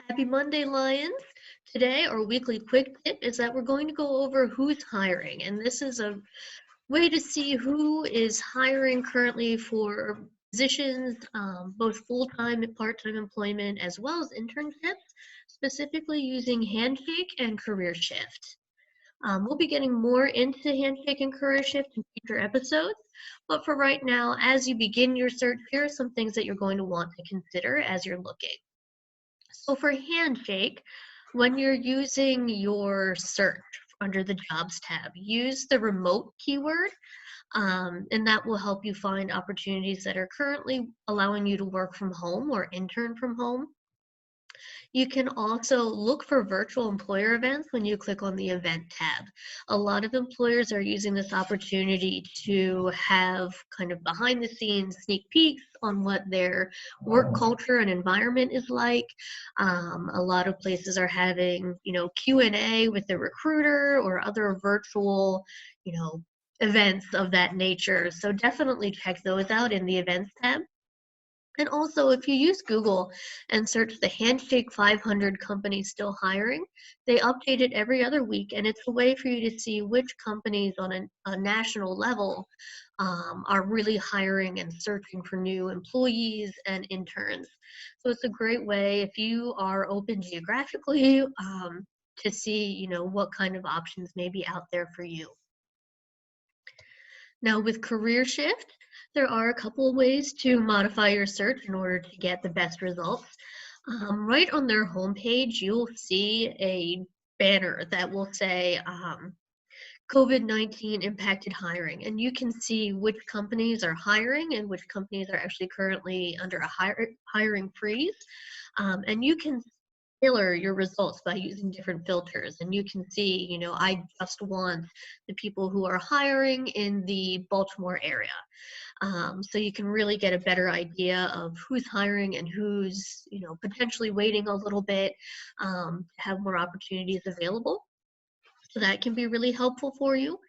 Happy Monday, Lions. Today, our weekly quick tip is that we're going to go over who's hiring. And this is a way to see who is hiring currently for positions, both full-time and part-time employment, as well as internships, specifically using Handshake and Career Shift. We'll be getting more into Handshake and Career Shift in future episodes. But for right now, as you begin your search, here are some things that you're going to want to consider as you're looking. So for Handshake, when you're using your search under the Jobs tab, use the remote keyword, and that will help you find opportunities that are currently allowing you to work from home or intern from home. You can also look for virtual employer events when you click on the event tab. A lot of employers are using this opportunity to have kind of behind the scenes sneak peeks on what their work culture and environment is like. A lot of places are having, Q&A with the recruiter or other virtual, events of that nature. So definitely check those out in the events tab. And also, if you use Google and search the Handshake 500 companies still hiring, they update it every other week, and it's a way for you to see which companies on a national level are really hiring and searching for new employees and interns. So it's a great way if you are open geographically to see, what kind of options may be out there for you. Now, with Career Shift, there are a couple of ways to modify your search in order to get the best results. Right on their homepage, you'll see a banner that will say COVID-19 impacted hiring, and you can see which companies are hiring and which companies are actually currently under a hiring freeze. And you can tailor your results by using different filters. And you can see, I just want the people who are hiring in the Baltimore area. So you can really get a better idea of who's hiring and who's, potentially waiting a little bit to have more opportunities available. So that can be really helpful for you.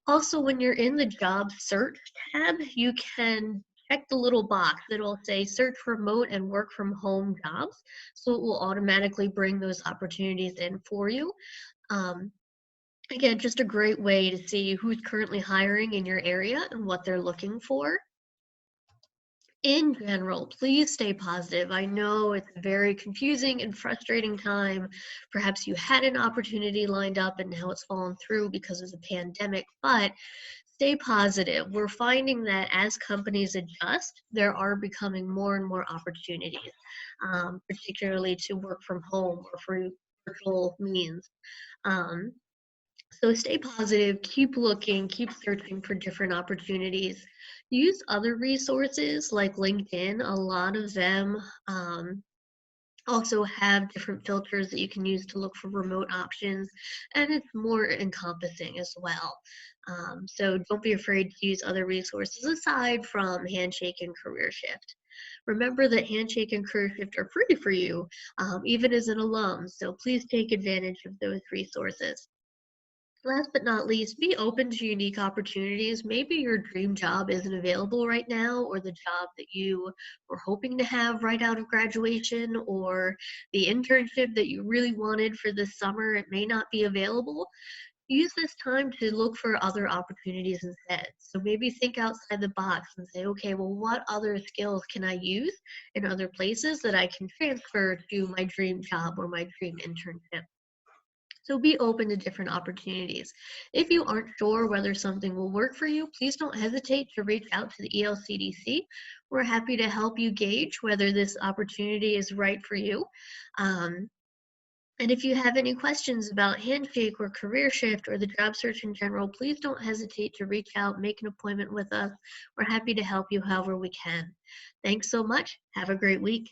Also, when you're in the job search tab, you can check the little box that will say search remote and work from home jobs. So it will automatically bring those opportunities in for you. Um, Again, just a great way to see who's currently hiring in your area and what they're looking for. In general, please stay positive. I know it's a very confusing and frustrating time. Perhaps you had an opportunity lined up and now it's fallen through because of the pandemic, but stay positive. We're finding that as companies adjust, there are becoming more and more opportunities, particularly to work from home or for virtual means. Um, so stay positive, keep looking, keep searching for different opportunities. Use other resources like LinkedIn. A lot of them also have different filters that you can use to look for remote options, and it's more encompassing as well. So don't be afraid to use other resources aside from Handshake and Career Shift. Remember that Handshake and Career Shift are free for you, even as an alum, so please take advantage of those resources. Last but not least, be open to unique opportunities. Maybe your dream job isn't available right now, or the job that you were hoping to have right out of graduation, or the internship that you really wanted for this summer, it may not be available. Use this time to look for other opportunities instead. So maybe think outside the box and say, okay, well, what other skills can I use in other places that I can transfer to my dream job or my dream internship? So be open to different opportunities. If you aren't sure whether something will work for you, please don't hesitate to reach out to the ELCDC. We're happy to help you gauge whether this opportunity is right for you. Um, and if you have any questions about Handshake or Career Shift or the job search in general, please don't hesitate to reach out, make an appointment with us. We're happy to help you however we can. Thanks so much. Have a great week.